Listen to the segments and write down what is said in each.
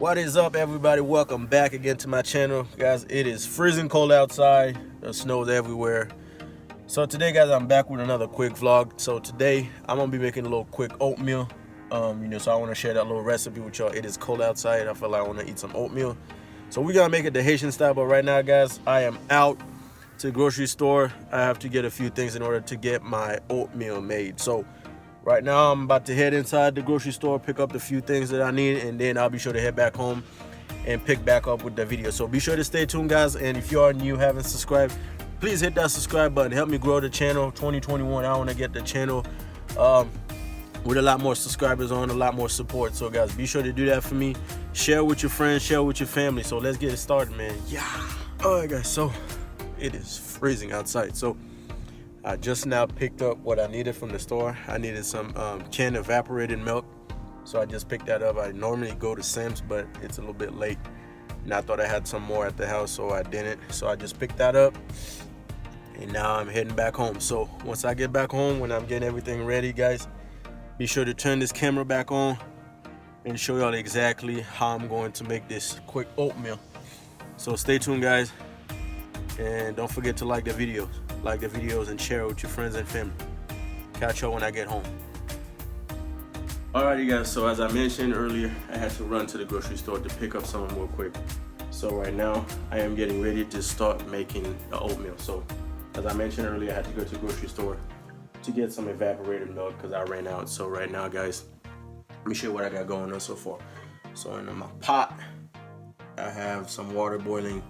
What is up, everybody? Welcome back again to my channel. Guys, it is freezing cold outside. The snow's everywhere. So today, guys, I'm back with another quick vlog. So today I'm gonna be making a little quick oatmeal. So I want to share that little recipe with y'all. It is cold outside. I feel like I want to eat some oatmeal. So we're gonna make it the Haitian style. But right now, guys, I am out to the grocery store. I have to get a few things in order to get my oatmeal made. So right now, I'm about to head inside the grocery store, pick up the few things that I need, and then I'll be sure to head back home and pick back up with the video. So be sure to stay tuned, guys. And if you are new, haven't subscribed, please hit that subscribe button. Help me grow the channel. 2021, I want to get the channel with a lot more subscribers on, a lot more support. So, guys, be sure to do that for me. Share with your friends, share with your family. So let's get it started, man. Yeah. All right, guys. So it is freezing outside. So I just now picked up what I needed from the store. I needed some canned evaporated milk, so I just picked that up. I normally go to Sam's, but it's a little bit late, and I thought I had some more at the house, so I didn't. So I just picked that up, and now I'm heading back home. So once I get back home, when I'm getting everything ready, guys, be sure to turn this camera back on and show y'all exactly how I'm going to make this quick oatmeal. So stay tuned, guys, and don't forget to like the videos. Like the videos and share it with your friends and family. Catch y'all when I get home. Alrighty, guys, so as I mentioned earlier, I had to run to the grocery store to pick up something real quick. So right now, I am getting ready to start making the oatmeal. So as I mentioned earlier, I had to go to the grocery store to get some evaporated milk because I ran out. So right now, guys, let me show you what I got going on so far. So in my pot, I have some water boiling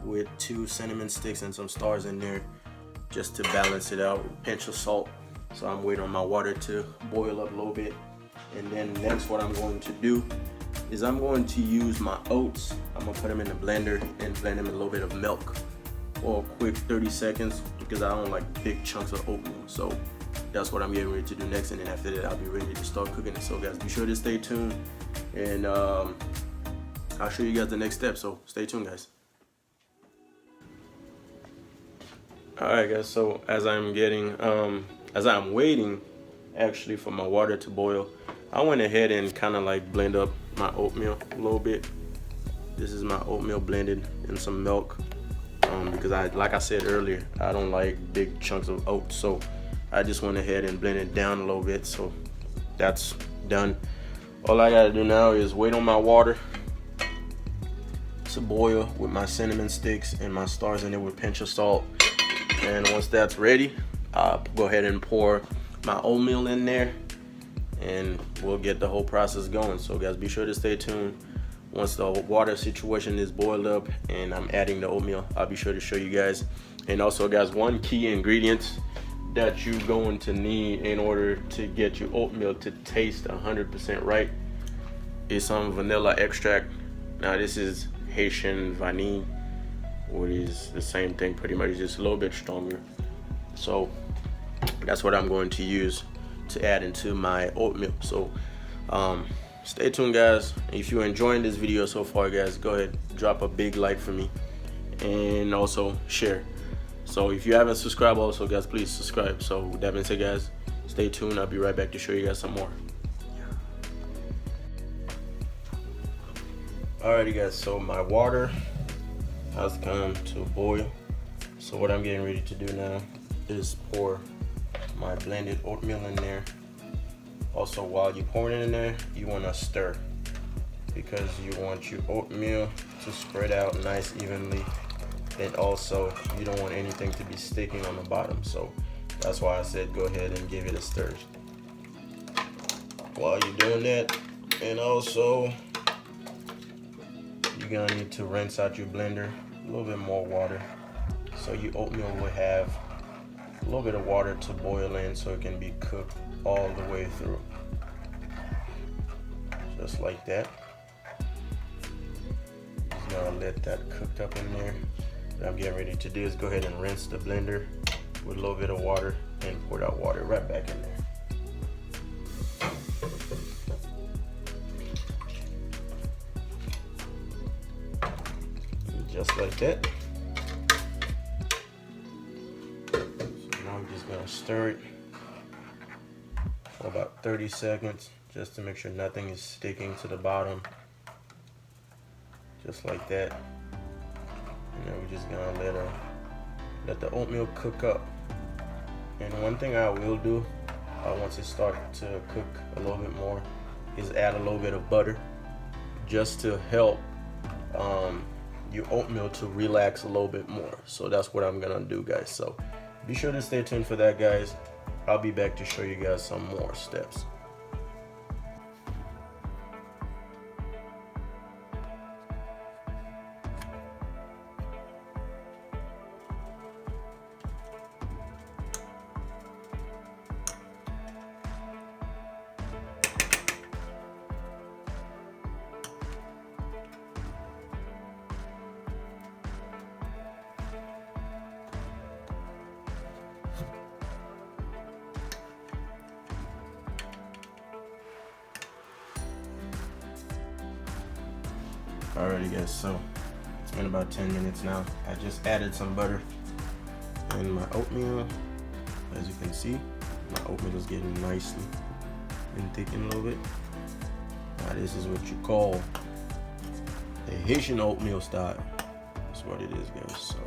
with 2 cinnamon sticks and some stars in there, just to balance it out, with a pinch of salt. So I'm waiting on my water to boil up a little bit. And then next, what I'm going to do is I'm going to use my oats. I'm gonna put them in the blender and blend them in a little bit of milk for a quick 30 seconds because I don't like big chunks of oatmeal. So that's what I'm getting ready to do next. And then after that, I'll be ready to start cooking it. So guys, be sure to stay tuned, and I'll show you guys the next step. So stay tuned, guys. Alright, guys, so as I'm waiting actually for my water to boil, I went ahead and kind of like blend up my oatmeal a little bit. This is my oatmeal blended in some milk, because like I said earlier, I don't like big chunks of oats, so I just went ahead and blended it down a little bit. So that's done. All I gotta do now is wait on my water to boil with my cinnamon sticks and my stars in it with a pinch of salt. And once that's ready, I'll go ahead and pour my oatmeal in there, and we'll get the whole process going. So guys, be sure to stay tuned. Once the water situation is boiled up and I'm adding the oatmeal, I'll be sure to show you guys. And also, guys, one key ingredient that you're going to need in order to get your oatmeal to taste 100% right is some vanilla extract. Now this is Haitian vanille, which is the same thing pretty much, just a little bit stronger. So that's what I'm going to use to add into my oatmeal. So stay tuned, guys. If you're enjoying this video so far, guys, go ahead, drop a big like for me, and also share. So if you haven't subscribed also, guys, please subscribe. So with that being said, guys, stay tuned. I'll be right back to show you guys some more. Alrighty, guys, so my water has come to boil. So what I'm getting ready to do now is pour my blended oatmeal in there. Also, while you're pouring it in there, you want to stir, because you want your oatmeal to spread out nice evenly, and also you don't want anything to be sticking on the bottom. So that's why I said go ahead and give it a stir while you're doing that. And also, you're gonna need to rinse out your blender, a little bit more water, so your oatmeal will have a little bit of water to boil in, so it can be cooked all the way through, just like that. Just gonna let that cooked up in there. What I'm getting ready to do is go ahead and rinse the blender with a little bit of water and pour that water right back in there. Just like that. So now I'm just gonna stir it for about 30 seconds just to make sure nothing is sticking to the bottom. just like that. And then we're just gonna let the oatmeal cook up. And one thing I will do once it starts to cook a little bit more is add a little bit of butter, just to help your oatmeal to relax a little bit more. So that's what I'm gonna do, guys. So be sure to stay tuned for that, guys. I'll be back to show you guys some more steps. Alrighty, guys, so it's been about 10 minutes now. I just added some butter in my oatmeal. As you can see, my oatmeal is getting nicely and thickened a little bit. Now this is what you call the Haitian oatmeal style. That's what it is, guys. So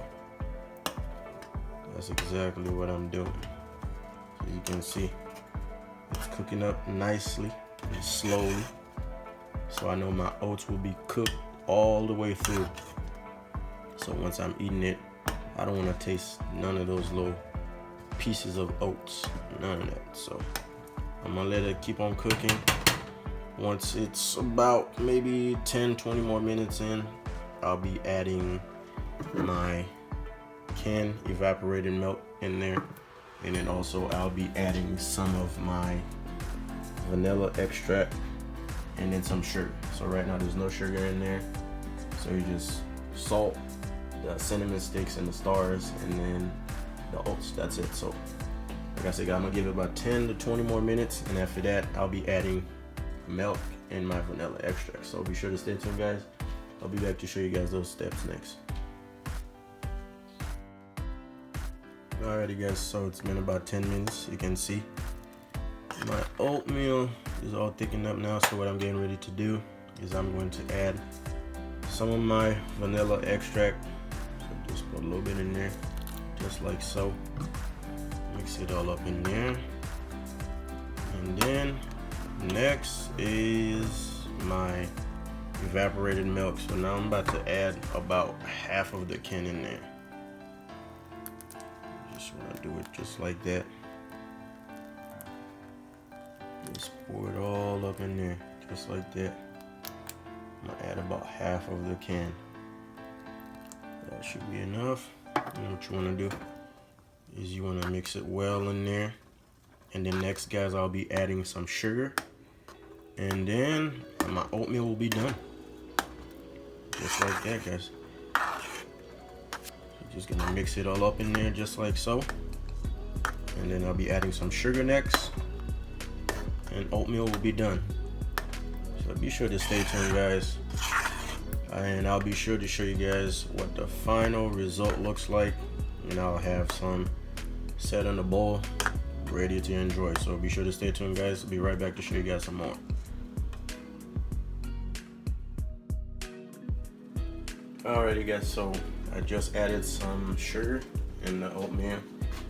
that's exactly what I'm doing. So you can see it's cooking up nicely and slowly. So I know my oats will be cooked all the way through. So once I'm eating it, I don't want to taste none of those little pieces of oats, none of that. So I'm gonna let it keep on cooking. Once it's about maybe 10-20 more minutes in, I'll be adding my canned evaporated milk in there, and then also I'll be adding some of my vanilla extract and then some sugar. So right now there's no sugar in there, so you just salt, the cinnamon sticks and the stars, and then the oats. That's it. So like I said, I'm gonna give it about 10-20 more minutes, and after that I'll be adding milk and my vanilla extract. So be sure to stay tuned, guys. I'll be back to show you guys those steps next. Alrighty, guys, so it's been about 10 minutes. You can see my oatmeal is all thickened up now. So what I'm getting ready to do is I'm going to add some of my vanilla extract. So just put a little bit in there, just like so. Mix it all up in there. And then next is my evaporated milk. So now I'm about to add about half of the can in there. Just want to do it just like that. Just pour it all up in there, just like that. I'm gonna add about half of the can. That should be enough. And what you wanna do is you wanna mix it well in there. And then next, guys, I'll be adding some sugar. And then my oatmeal will be done. Just like that, guys. So just gonna mix it all up in there just like so. And then I'll be adding some sugar next. And oatmeal will be done. So be sure to stay tuned, guys, and I'll be sure to show you guys what the final result looks like, and I'll have some set in the bowl ready to enjoy. So be sure to stay tuned, guys. I'll be right back to show you guys some more. Alrighty, guys, so I just added some sugar in the oatmeal.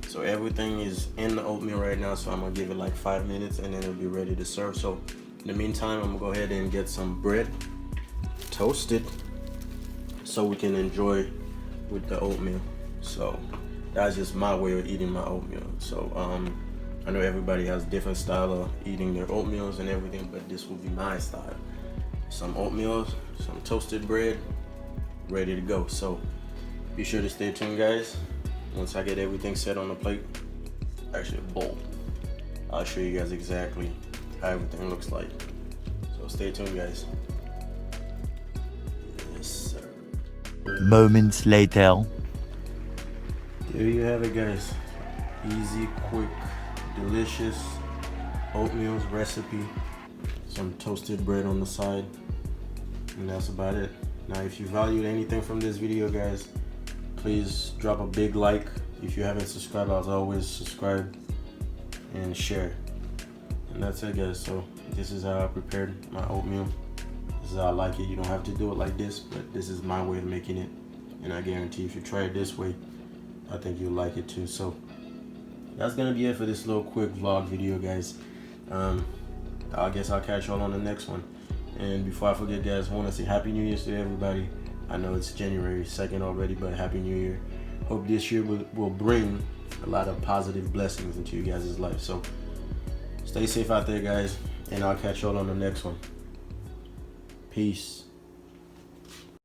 So everything is in the oatmeal right now, so I'm gonna give it like 5 minutes and then it'll be ready to serve. So in the meantime, I'm gonna go ahead and get some bread toasted so we can enjoy with the oatmeal. So that's just my way of eating my oatmeal. So I know everybody has different style of eating their oatmeals and everything, but this will be my style. Some oatmeal, some toasted bread, ready to go. So be sure to stay tuned, guys. Once I get everything set on the plate, actually a bowl, I'll show you guys exactly how everything looks like. So stay tuned, guys. Yes, sir. Moments later. There you have it, guys. Easy, quick, delicious oatmeal recipe. Some toasted bread on the side, and that's about it. Now, if you valued anything from this video, guys, please drop a big like. If you haven't subscribed, as always, subscribe and share. And that's it, guys. So this is how I prepared my oatmeal. This is how I like it. You don't have to do it like this, but this is my way of making it, and I guarantee if you try it this way, I think you'll like it too. So that's gonna be it for this little quick vlog video, guys. I guess I'll catch y'all on the next one. And before I forget, guys, I want to say Happy New Year to everybody. I know it's January 2nd already, but Happy New Year. Hope this year will bring a lot of positive blessings into you guys' life. So stay safe out there, guys, and I'll catch y'all on the next one. Peace.